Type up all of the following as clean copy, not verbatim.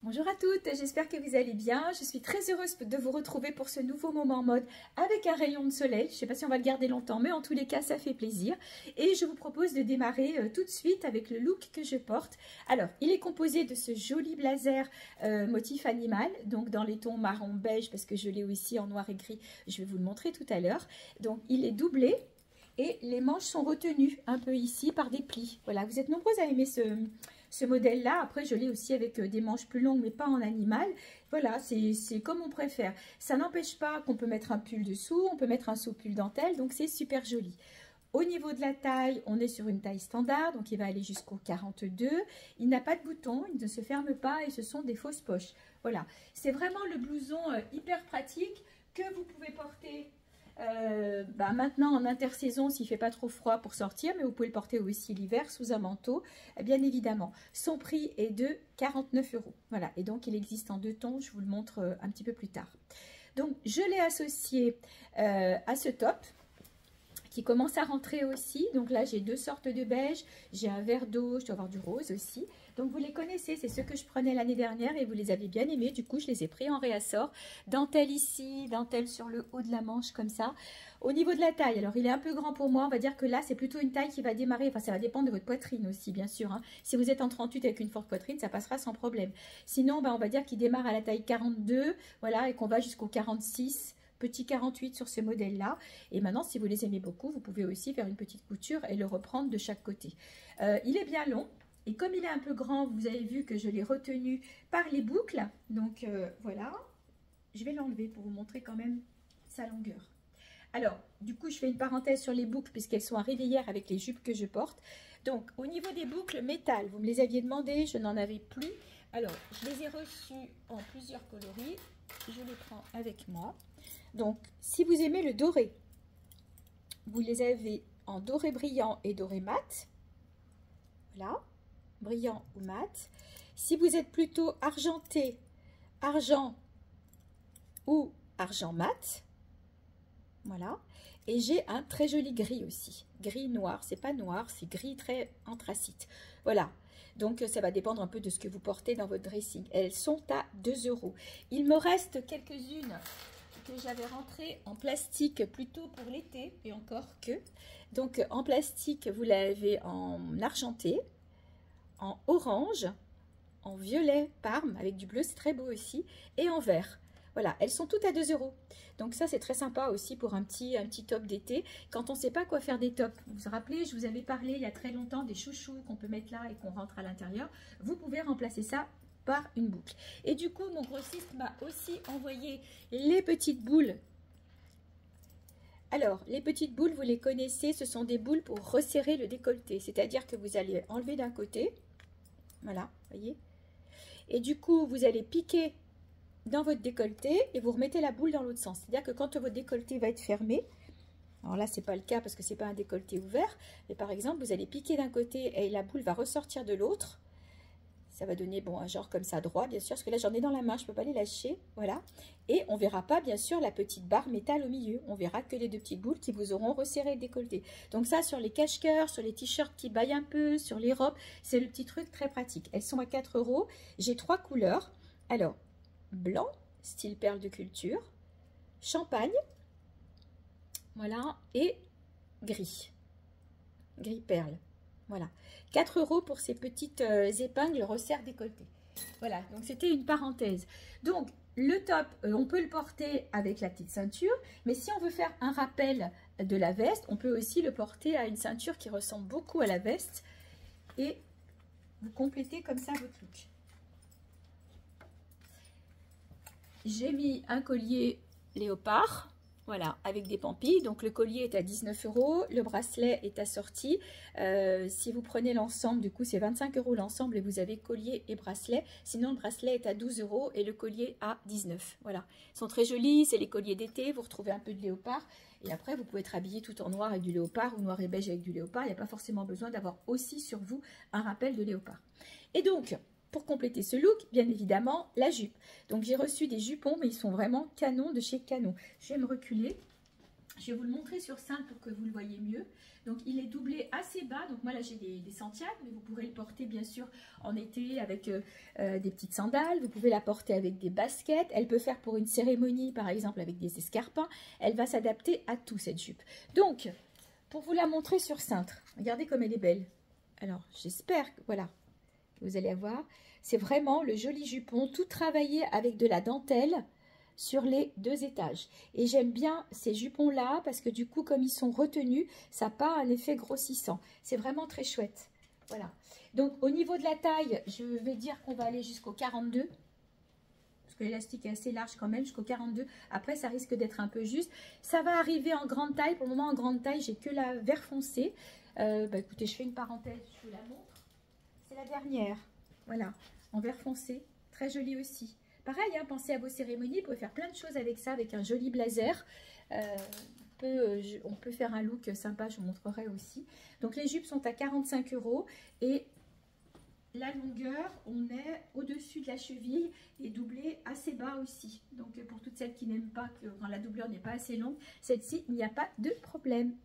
Bonjour à toutes, j'espère que vous allez bien. Je suis très heureuse de vous retrouver pour ce nouveau moment mode avec un rayon de soleil. Je ne sais pas si on va le garder longtemps, mais en tous les cas, ça fait plaisir. Et je vous propose de démarrer tout de suite avec le look que je porte. Alors, il est composé de ce joli blazer motif animal, donc dans les tons marron beige, parce que je l'ai aussi en noir et gris. Je vais vous le montrer tout à l'heure. Donc, il est doublé et les manches sont retenues un peu ici par des plis. Voilà, vous êtes nombreuses à aimer ce modèle-là. Après, je l'ai aussi avec des manches plus longues, mais pas en animal. Voilà, c'est comme on préfère. Ça n'empêche pas qu'on peut mettre un pull dessous, on peut mettre un sous-pull dentelle, donc c'est super joli. Au niveau de la taille, on est sur une taille standard, donc il va aller jusqu'au 42. Il n'a pas de bouton, il ne se ferme pas et ce sont des fausses poches. Voilà, c'est vraiment le blouson hyper pratique que vous pouvez porter maintenant en intersaison s'il ne fait pas trop froid pour sortir, mais vous pouvez le porter aussi l'hiver sous un manteau, bien évidemment. Son prix est de 49 €. Voilà, et donc il existe en deux tons, je vous le montre un petit peu plus tard. Donc je l'ai associé à ce top qui commence à rentrer aussi. Donc là, j'ai deux sortes de beige. J'ai un vert d'eau, je dois avoir du rose aussi. Donc vous les connaissez, c'est ceux que je prenais l'année dernière et vous les avez bien aimés. Du coup, je les ai pris en réassort. Dentelle ici, dentelle sur le haut de la manche comme ça. Au niveau de la taille, alors il est un peu grand pour moi. On va dire que là, c'est plutôt une taille qui va démarrer. Enfin, ça va dépendre de votre poitrine aussi, bien sûr. Hein. Si vous êtes en 38 avec une forte poitrine, ça passera sans problème. Sinon, on va dire qu'il démarre à la taille 42, voilà, et qu'on va jusqu'au 46. Petit 48 sur ce modèle-là. Et maintenant, si vous les aimez beaucoup, vous pouvez aussi faire une petite couture et le reprendre de chaque côté. Il est bien long. Et comme il est un peu grand, vous avez vu que je l'ai retenu par les boucles. Donc, voilà. Je vais l'enlever pour vous montrer quand même sa longueur. Alors, du coup, je fais une parenthèse sur les boucles puisqu'elles sont à réveillère avec les jupes que je porte. Donc, au niveau des boucles métal, vous me les aviez demandé, je n'en avais plus. Alors, je les ai reçues en plusieurs coloris. Je les prends avec moi. Donc, si vous aimez le doré, vous les avez en doré brillant et doré mat. Voilà, brillant ou mat. Si vous êtes plutôt argenté, argent ou argent mat, voilà. Et j'ai un très joli gris aussi. Gris noir, c'est pas noir, c'est gris très anthracite. Voilà. Donc, ça va dépendre un peu de ce que vous portez dans votre dressing. Elles sont à 2 €. Il me reste quelques-unes que j'avais rentrées en plastique plutôt pour l'été, et encore que. Donc, en plastique, vous l'avez en argenté, en orange, en violet parme, avec du bleu, c'est très beau aussi, et en vert. Voilà, elles sont toutes à 2 €. Donc ça, c'est très sympa aussi pour un petit top d'été. Quand on ne sait pas quoi faire des tops, vous vous rappelez, je vous avais parlé il y a très longtemps des chouchous qu'on peut mettre là et qu'on rentre à l'intérieur. Vous pouvez remplacer ça par une boucle. Et du coup, mon grossiste m'a aussi envoyé les petites boules. Alors, les petites boules, vous les connaissez, ce sont des boules pour resserrer le décolleté. C'est-à-dire que vous allez enlever d'un côté, voilà, voyez. Et du coup, vous allez piquer dans votre décolleté et vous remettez la boule dans l'autre sens. C'est-à-dire que quand votre décolleté va être fermé, alors là, c'est pas le cas parce que c'est pas un décolleté ouvert, mais par exemple, vous allez piquer d'un côté et la boule va ressortir de l'autre. Ça va donner, bon, un genre comme ça, droit, bien sûr, parce que là, j'en ai dans la main, je ne peux pas les lâcher, voilà. Et on ne verra pas, bien sûr, la petite barre métal au milieu. On verra que les deux petites boules qui vous auront resserré le décolleté. Donc ça, sur les cache-cœurs, sur les t-shirts qui baillent un peu, sur les robes, c'est le petit truc très pratique. Elles sont à 4 €. J'ai 3 couleurs. Alors, blanc, style perle de culture, champagne, voilà, et gris, gris perle. Voilà, 4 € pour ces petites épingles resserre décolleté. Voilà, donc c'était une parenthèse. Donc, le top, on peut le porter avec la petite ceinture, mais si on veut faire un rappel de la veste, on peut aussi le porter à une ceinture qui ressemble beaucoup à la veste et vous complétez comme ça votre look. J'ai mis un collier léopard. Voilà, avec des pampilles. Donc, le collier est à 19 €. Le bracelet est assorti. Si vous prenez l'ensemble, du coup, c'est 25 € l'ensemble et vous avez collier et bracelet. Sinon, le bracelet est à 12 € et le collier à 19. Voilà. Ils sont très jolis. C'est les colliers d'été. Vous retrouvez un peu de léopard. Et après, vous pouvez être habillé tout en noir avec du léopard ou noir et beige avec du léopard. Il n'y a pas forcément besoin d'avoir aussi sur vous un rappel de léopard. Et donc, pour compléter ce look, bien évidemment, la jupe. Donc, j'ai reçu des jupons, mais ils sont vraiment canons de chez Canon. Je vais me reculer. Je vais vous le montrer sur cintre pour que vous le voyez mieux. Donc il est doublé assez bas. Donc moi là j'ai des Santiago, mais vous pourrez le porter bien sûr en été avec des petites sandales. Vous pouvez la porter avec des baskets. Elle peut faire pour une cérémonie par exemple avec des escarpins. Elle va s'adapter à tout cette jupe. Donc pour vous la montrer sur cintre, regardez comme elle est belle. Alors j'espère que voilà, vous allez avoir. C'est vraiment le joli jupon tout travaillé avec de la dentelle sur les 2 étages. Et j'aime bien ces jupons là parce que du coup comme ils sont retenus, ça n'a pas un effet grossissant. C'est vraiment très chouette. Voilà. Donc au niveau de la taille, je vais dire qu'on va aller jusqu'au 42. Parce que l'élastique est assez large quand même, jusqu'au 42. Après ça risque d'être un peu juste. Ça va arriver en grande taille. Pour le moment en grande taille, j'ai que la vert foncé. Écoutez, je fais une parenthèse, je vous la montre. C'est la dernière. Voilà, en vert foncé. Très jolie aussi. Pareil, hein, pensez à vos cérémonies, vous pouvez faire plein de choses avec ça, avec un joli blazer. On peut faire un look sympa, je vous montrerai aussi. Donc les jupes sont à 45 € et la longueur, on est au-dessus de la cheville et doublée assez bas aussi. Donc pour toutes celles qui n'aiment pas que quand la doublure n'est pas assez longue, celle-ci, il n'y a pas de problème.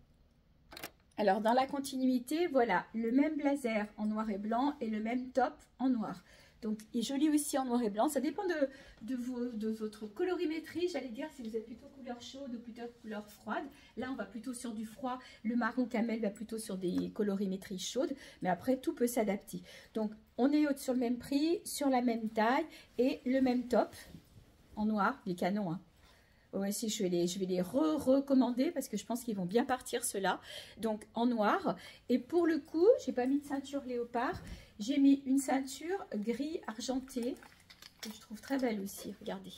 Alors dans la continuité, voilà, le même blazer en noir et blanc et le même top en noir. Donc, il est joli aussi en noir et blanc. Ça dépend de votre colorimétrie, j'allais dire, si vous êtes plutôt couleur chaude ou plutôt couleur froide. Là, on va plutôt sur du froid. Le marron camel va plutôt sur des colorimétries chaudes. Mais après, tout peut s'adapter. Donc, on est sur le même prix, sur la même taille et le même top en noir, les canons. Hein. Ouais, si, je vais les recommander parce que je pense qu'ils vont bien partir ceux-là. Donc, en noir. Et pour le coup, j'ai pas mis de ceinture léopard. J'ai mis une ceinture gris argenté que je trouve très belle aussi, regardez.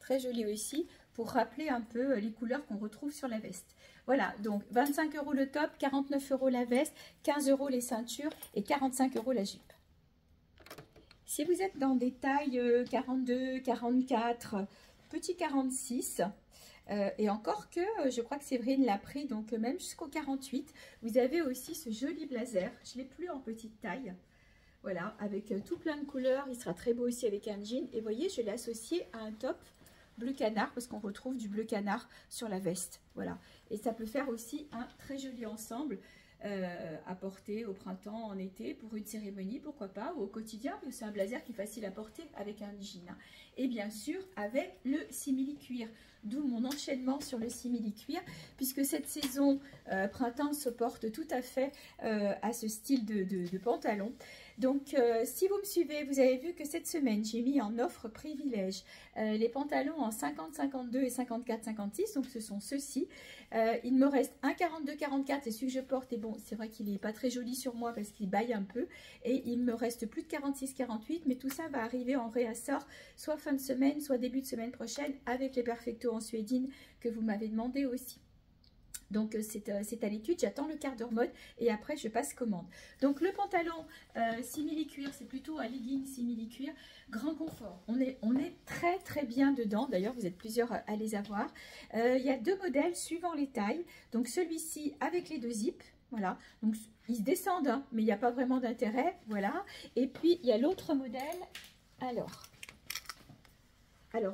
Très jolie aussi pour rappeler un peu les couleurs qu'on retrouve sur la veste. Voilà, donc 25 € le top, 49 € la veste, 15 € les ceintures et 45 € la jupe. Si vous êtes dans des tailles 42, 44, petit 46... et encore que, je crois que Séverine l'a pris, donc même jusqu'au 48, vous avez aussi ce joli blazer. Je ne l'ai plus en petite taille. Voilà, avec tout plein de couleurs. Il sera très beau aussi avec un jean. Et vous voyez, je l'ai associé à un top bleu canard, parce qu'on retrouve du bleu canard sur la veste. Voilà, et ça peut faire aussi un très joli ensemble à porter au printemps, en été, pour une cérémonie, pourquoi pas, ou au quotidien. C'est un blazer qui est facile à porter avec un jean. Et bien sûr, avec le simili-cuir. D'où mon enchaînement sur le simili-cuir, puisque cette saison printemps se porte tout à fait à ce style de pantalon. Donc, si vous me suivez, vous avez vu que cette semaine, j'ai mis en offre privilège les pantalons en 50, 52 et 54, 56. Donc, ce sont ceux-ci. Il me reste un 42, 44, c'est celui que je porte. Et bon, c'est vrai qu'il n'est pas très joli sur moi parce qu'il baille un peu. Et il me reste plus de 46, 48. Mais tout ça va arriver en réassort, soit fin de semaine, soit début de semaine prochaine, avec les Perfecto en suédine que vous m'avez demandé aussi. Donc c'est à l'étude, j'attends le quart d'heure mode et après je passe commande. Donc le pantalon simili cuir, c'est plutôt un legging simili cuir, grand confort. On est très très bien dedans, d'ailleurs vous êtes plusieurs à les avoir. Il y a 2 modèles suivant les tailles, donc celui-ci avec les 2 zips, voilà, donc ils se descendent hein, mais il n'y a pas vraiment d'intérêt, voilà. Et puis il y a l'autre modèle, alors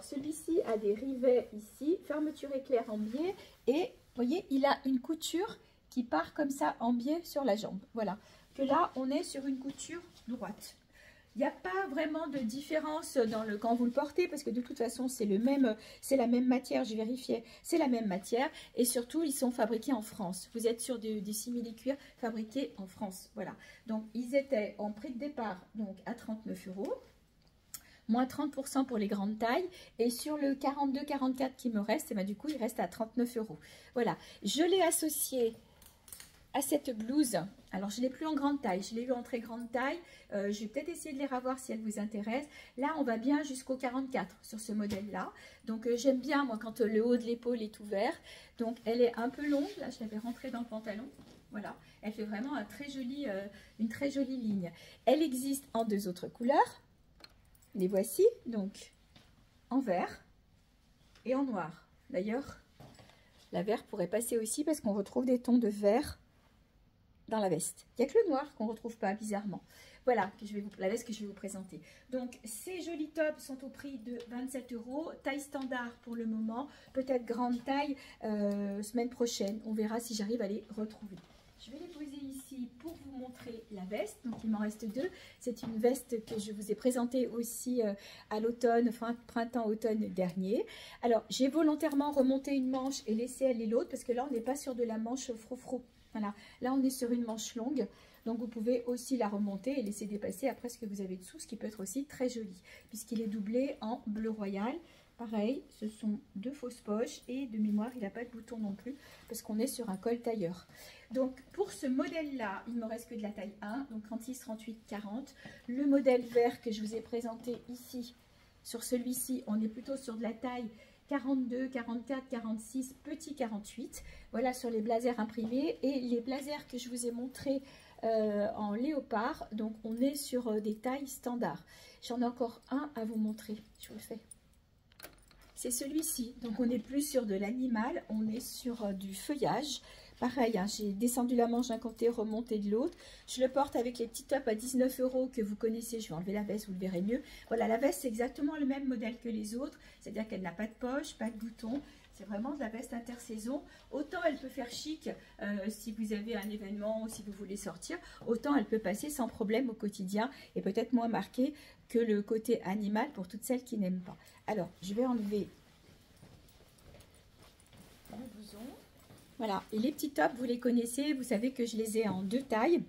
celui-ci a des rivets ici, fermeture éclair en biais et vous voyez, il a une couture qui part comme ça en biais sur la jambe. Voilà, que là, on est sur une couture droite. Il n'y a pas vraiment de différence quand vous le portez parce que de toute façon, c'est la même matière. Je vérifiais, c'est la même matière et surtout, ils sont fabriqués en France. Vous êtes sur des simili-cuir fabriqués en France. Voilà, donc ils étaient en prix de départ donc à 39 €. Moins 30% pour les grandes tailles. Et sur le 42-44 qui me reste, et ben du coup, il reste à 39 €. Voilà, je l'ai associé à cette blouse. Alors, je ne l'ai plus en grande taille, je l'ai eu en très grande taille. Je vais peut-être essayer de les revoir si elles vous intéressent. Là, on va bien jusqu'au 44 sur ce modèle-là. Donc, j'aime bien, moi, quand le haut de l'épaule est ouvert. Donc, elle est un peu longue. Là, je l'avais rentrée dans le pantalon. Voilà, elle fait vraiment une très jolie ligne. Elle existe en 2 autres couleurs. Les voici, donc en vert et en noir. D'ailleurs, la vert pourrait passer aussi parce qu'on retrouve des tons de vert dans la veste. Il n'y a que le noir qu'on ne retrouve pas, bizarrement. Voilà, la veste que je vais vous présenter. Donc, ces jolis tops sont au prix de 27 €. Taille standard pour le moment. Peut-être grande taille semaine prochaine. On verra si j'arrive à les retrouver. Je vais les poser ici pour vous montrer la veste. Donc, il m'en reste deux. C'est une veste que je vous ai présentée aussi à l'automne, fin printemps-automne dernier. Alors, j'ai volontairement remonté une manche et laissé aller l'autre parce que là, on n'est pas sur de la manche froufrou. Voilà, là, on est sur une manche longue. Donc, vous pouvez aussi la remonter et laisser dépasser après ce que vous avez dessous, ce qui peut être aussi très joli puisqu'il est doublé en bleu royal. Pareil, ce sont deux fausses poches et de mémoire, il n'a pas de bouton non plus parce qu'on est sur un col tailleur. Donc, pour ce modèle-là, il ne me reste que de la taille 1, donc 36, 38, 40. Le modèle vert que je vous ai présenté ici, sur celui-ci, on est plutôt sur de la taille 42, 44, 46, petit 48. Voilà sur les blazers imprimés et les blazers que je vous ai montrés en léopard. Donc, on est sur des tailles standards. J'en ai encore un à vous montrer, je vous le fais. C'est celui-ci, donc on n'est plus sur de l'animal, on est sur du feuillage. Pareil, hein, j'ai descendu la manche d'un côté, remonté de l'autre. Je le porte avec les petits tops à 19 € que vous connaissez. Je vais enlever la veste, vous le verrez mieux. Voilà, la veste, c'est exactement le même modèle que les autres. C'est-à-dire qu'elle n'a pas de poche, pas de bouton. C'est vraiment de la veste intersaison. Autant elle peut faire chic si vous avez un événement ou si vous voulez sortir. Autant elle peut passer sans problème au quotidien et peut-être moins marquée que le côté animal pour toutes celles qui n'aiment pas. Alors, je vais enlever le blouson. Voilà, et les petits tops, vous les connaissez, vous savez que je les ai en deux tailles.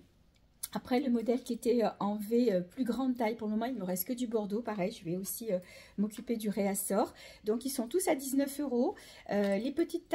Après, le modèle qui était en V plus grande taille, pour le moment, il ne me reste que du bordeaux. Pareil, je vais aussi m'occuper du réassort. Donc, ils sont tous à 19 €. Les petites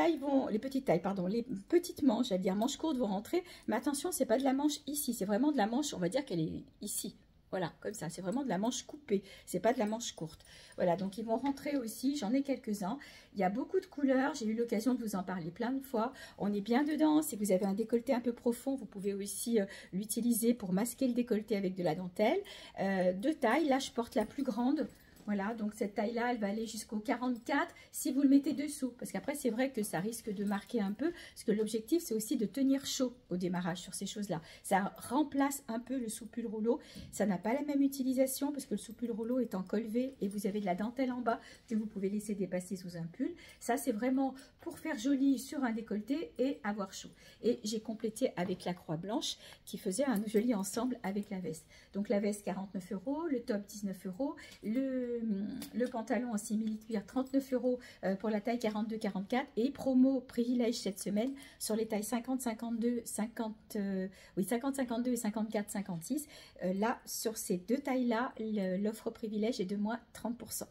manches, j'allais dire manches courtes vont rentrer. Mais attention, c'est pas de la manche ici, c'est vraiment de la manche, on va dire qu'elle est ici. Voilà, comme ça, c'est vraiment de la manche coupée, c'est pas de la manche courte. Voilà, donc ils vont rentrer aussi, j'en ai quelques-uns. Il y a beaucoup de couleurs, j'ai eu l'occasion de vous en parler plein de fois. On est bien dedans, si vous avez un décolleté un peu profond, vous pouvez aussi l'utiliser pour masquer le décolleté avec de la dentelle. De taille, là je porte la plus grande. Voilà, donc cette taille-là, elle va aller jusqu'au 44 si vous le mettez dessous. Parce qu'après, c'est vrai que ça risque de marquer un peu. Parce que l'objectif, c'est aussi de tenir chaud au démarrage sur ces choses-là. Ça remplace un peu le sous-pull rouleau. Ça n'a pas la même utilisation parce que le sous-pull rouleau est en col V et vous avez de la dentelle en bas que vous pouvez laisser dépasser sous un pull. Ça, c'est vraiment pour faire joli sur un décolleté et avoir chaud. Et j'ai complété avec la croix blanche qui faisait un joli ensemble avec la veste. Donc la veste 49 €, le top 19 €, le pantalon en simili-cuir 39 € pour la taille 42-44 et promo privilège cette semaine sur les tailles 50-52, 50-52 et 54-56. Là, sur ces deux tailles-là, l'offre privilège est de moins 30%.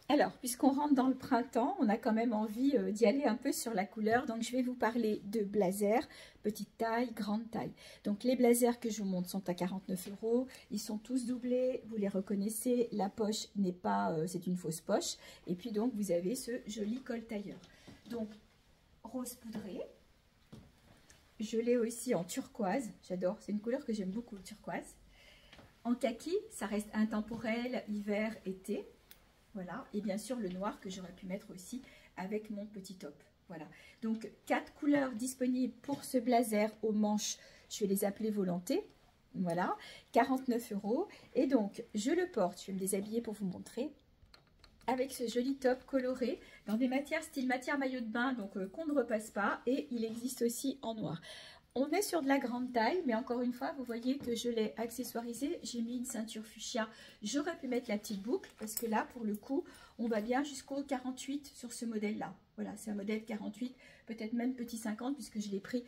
Alors, puisqu'on rentre dans le printemps, on a quand même envie d'y aller un peu sur la couleur. Donc, je vais vous parler de blazers, petite taille, grande taille. Donc, les blazers que je vous montre sont à 49 €. Ils sont tous doublés, vous les reconnaissez. La poche n'est pas, c'est une fausse poche. Et puis, donc, vous avez ce joli col tailleur. Donc, rose poudré. Je l'ai aussi en turquoise. J'adore, c'est une couleur que j'aime beaucoup, le turquoise. En kaki, ça reste intemporel, hiver, été. Voilà, et bien sûr le noir que j'aurais pu mettre aussi avec mon petit top. Voilà, donc 4 couleurs disponibles pour ce blazer aux manches, je vais les appeler Volonté. Voilà, 49 €. Et donc, je le porte, je vais me déshabiller pour vous montrer, avec ce joli top coloré, dans des matières style matière maillot de bain, donc qu'on ne repasse pas, et il existe aussi en noir. On est sur de la grande taille, mais encore une fois, vous voyez que je l'ai accessoirisé. J'ai mis une ceinture fuchsia. J'aurais pu mettre la petite boucle, parce que là, pour le coup, on va bien jusqu'au 48 sur ce modèle-là. Voilà, c'est un modèle 48, peut-être même petit 50, puisque je l'ai pris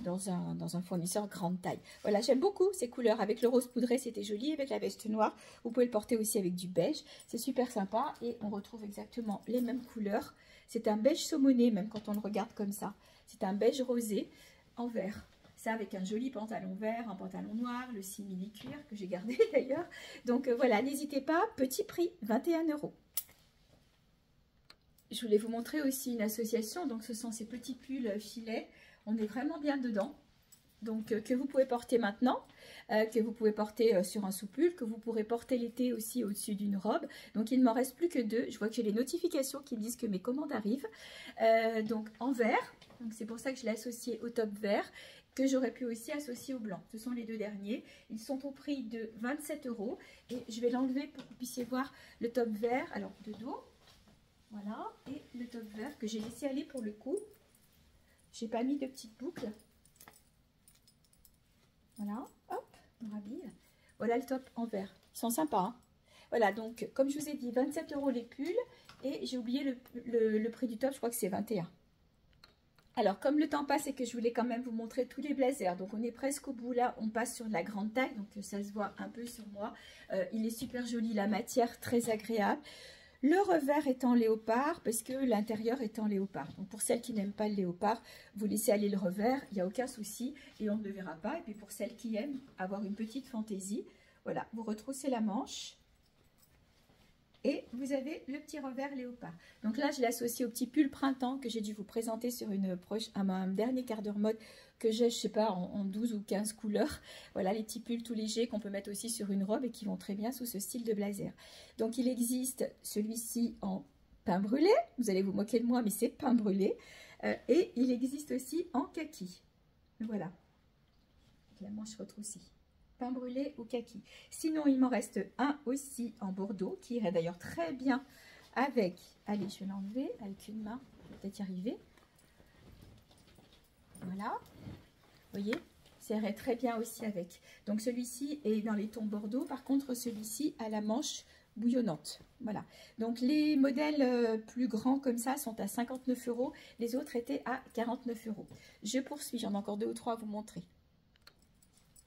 dans un fournisseur grande taille. Voilà, j'aime beaucoup ces couleurs. Avec le rose poudré, c'était joli. Avec la veste noire, vous pouvez le porter aussi avec du beige. C'est super sympa et on retrouve exactement les mêmes couleurs. C'est un beige saumoné, même quand on le regarde comme ça. C'est un beige rosé en vert. Ça avec un joli pantalon vert, un pantalon noir, le simili cuir que j'ai gardé d'ailleurs. Donc voilà, n'hésitez pas, petit prix, 21 €. Je voulais vous montrer aussi une association, donc ce sont ces petits pulls filets. On est vraiment bien dedans. Donc que vous pouvez porter maintenant, que vous pouvez porter sur un sous-pull, que vous pourrez porter l'été aussi au-dessus d'une robe. Donc il ne m'en reste plus que 2. Je vois que j'ai les notifications qui me disent que mes commandes arrivent. Donc en vert, donc c'est pour ça que je l'ai associé au top vert. que j'aurais pu aussi associer au blanc. Ce sont les deux derniers. Ils sont au prix de 27 € et je vais l'enlever pour que vous puissiez voir le top vert. Alors, de dos, voilà, et le top vert que j'ai laissé aller pour le coup. J'ai pas mis de petites boucles. Voilà, hop, on rhabille. Voilà le top en vert. Ils sont sympas, hein. Voilà, donc, comme je vous ai dit, 27 € les pulls. Et j'ai oublié le prix du top, je crois que c'est 21. Alors, comme le temps passe et que je voulais quand même vous montrer tous les blazers, donc on est presque au bout là, on passe sur la grande taille, donc ça se voit un peu sur moi. Il est super joli, la matière très agréable. Le revers est en léopard parce que l'intérieur est en léopard. Donc pour celles qui n'aiment pas le léopard, vous laissez aller le revers, il n'y a aucun souci et on ne le verra pas. Et puis pour celles qui aiment avoir une petite fantaisie, voilà, vous retroussez la manche. Et vous avez le petit revers léopard. Donc là, je l'associe au petit pull printemps que j'ai dû vous présenter sur un dernier quart d'heure mode que j'ai, je sais pas, en 12 ou 15 couleurs. Voilà, les petits pulls tout légers qu'on peut mettre aussi sur une robe et qui vont très bien sous ce style de blazer. Donc il existe celui-ci en pain brûlé. Vous allez vous moquer de moi, mais c'est pain brûlé. Et il existe aussi en kaki. Voilà. La manche retroussée. Pain brûlé ou kaki. Sinon, il m'en reste un aussi en bordeaux, qui irait d'ailleurs très bien avec... Allez, je vais l'enlever avec une main, je vais peut-être y arriver. Voilà. Vous voyez, ça irait très bien aussi avec. Donc, celui-ci est dans les tons bordeaux. Par contre, celui-ci a la manche bouillonnante. Voilà. Donc, les modèles plus grands comme ça sont à 59 €. Les autres étaient à 49 €. Je poursuis, j'en ai encore 2 ou 3 à vous montrer.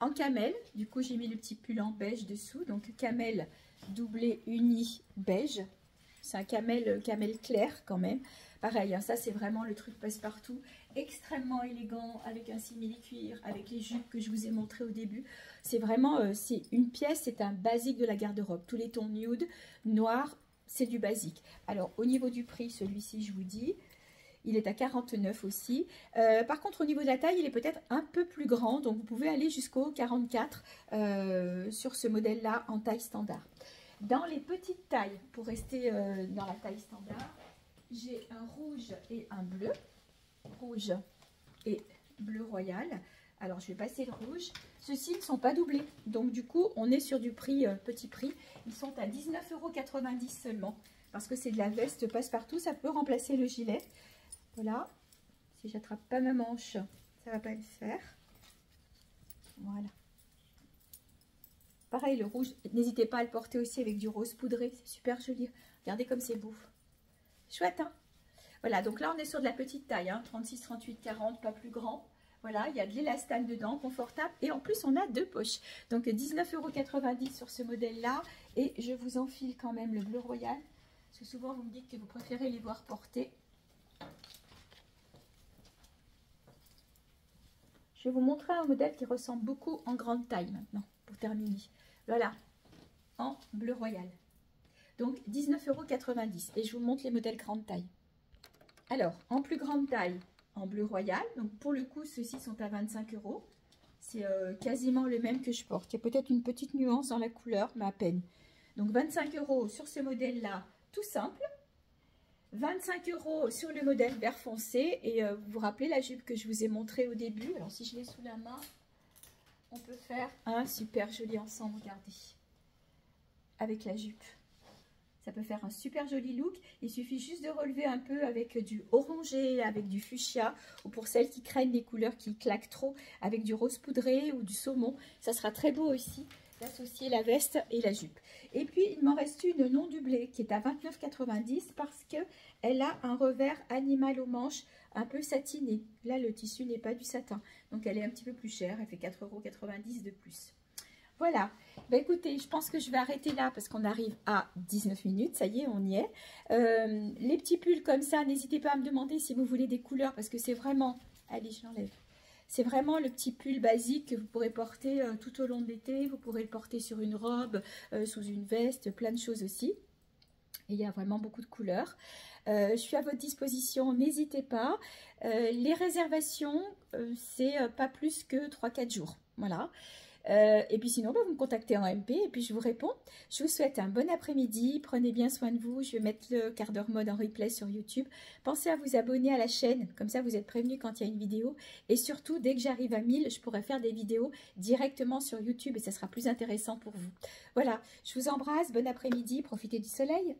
En camel, du coup j'ai mis le petit pull en beige dessous, donc camel doublé uni beige. C'est un camel clair quand même. Pareil, hein, ça c'est vraiment le truc passe-partout, extrêmement élégant, avec un simili-cuir, avec les jupes que je vous ai montré au début. C'est vraiment, c'est une pièce, c'est un basique de la garde-robe. Tous les tons nude, noir, c'est du basique. Alors au niveau du prix, celui-ci je vous dis... Il est à 49 aussi. Par contre, au niveau de la taille, il est peut-être un peu plus grand. Donc, vous pouvez aller jusqu'au 44 sur ce modèle-là en taille standard. Dans les petites tailles, pour rester dans la taille standard, j'ai un rouge et un bleu. Rouge et bleu royal. Alors, je vais passer le rouge. Ceux-ci ne sont pas doublés. Donc, du coup, on est sur du prix, petit prix. Ils sont à 19,90 € seulement. Parce que c'est de la veste passe-partout. Ça peut remplacer le gilet. Voilà, si j'attrape pas ma manche, ça va pas le faire. Voilà. Pareil, le rouge, n'hésitez pas à le porter aussi avec du rose poudré, c'est super joli. Regardez comme c'est beau. Chouette, hein? Voilà, donc là on est sur de la petite taille, hein, 36, 38, 40, pas plus grand. Voilà, il y a de l'élastane dedans, confortable. Et en plus, on a 2 poches. Donc 19,90 € sur ce modèle-là. Et je vous enfile quand même le bleu royal. Parce que souvent, vous me dites que vous préférez les voir porter. Je vais vous montrer un modèle qui ressemble beaucoup en grande taille maintenant, pour terminer. Voilà, en bleu royal. Donc 19,90 € et je vous montre les modèles grande taille. Alors, en plus grande taille, en bleu royal. Donc pour le coup, ceux-ci sont à 25 €. C'est quasiment le même que je porte. Il y a peut-être une petite nuance dans la couleur, mais à peine. Donc 25 € sur ce modèle-là, tout simple. 25 € sur le modèle vert foncé. Et vous vous rappelez la jupe que je vous ai montrée au début. Alors si je l'ai sous la main, on peut faire un super joli ensemble, regardez. Avec la jupe. Ça peut faire un super joli look. Il suffit juste de relever un peu avec du orangé, avec du fuchsia. Ou pour celles qui craignent les couleurs qui claquent trop, avec du rose poudré ou du saumon. Ça sera très beau aussi d'associer la veste et la jupe. Et puis, il m'en reste une non doublée qui est à 29,90 € parce qu'elle a un revers animal aux manches un peu satiné. Là, le tissu n'est pas du satin. Donc, elle est un petit peu plus chère. Elle fait 4,90 € de plus. Voilà. Bah, écoutez, je pense que je vais arrêter là parce qu'on arrive à 19 minutes. Ça y est, on y est. Les petits pulls comme ça, n'hésitez pas à me demander si vous voulez des couleurs parce que c'est vraiment... Allez, je l'enlève. C'est vraiment le petit pull basique que vous pourrez porter tout au long de l'été. Vous pourrez le porter sur une robe, sous une veste, plein de choses aussi. Et il y a vraiment beaucoup de couleurs. Je suis à votre disposition, n'hésitez pas. Les réservations, c'est pas plus que 3-4 jours. Voilà. Et puis sinon, bah, vous me contactez en MP et puis je vous réponds. Je vous souhaite un bon après-midi. Prenez bien soin de vous. Je vais mettre le quart d'heure mode en replay sur YouTube. Pensez à vous abonner à la chaîne. Comme ça, vous êtes prévenus quand il y a une vidéo. Et surtout, dès que j'arrive à 1000, je pourrai faire des vidéos directement sur YouTube et ça sera plus intéressant pour vous. Voilà, je vous embrasse. Bon après-midi. Profitez du soleil.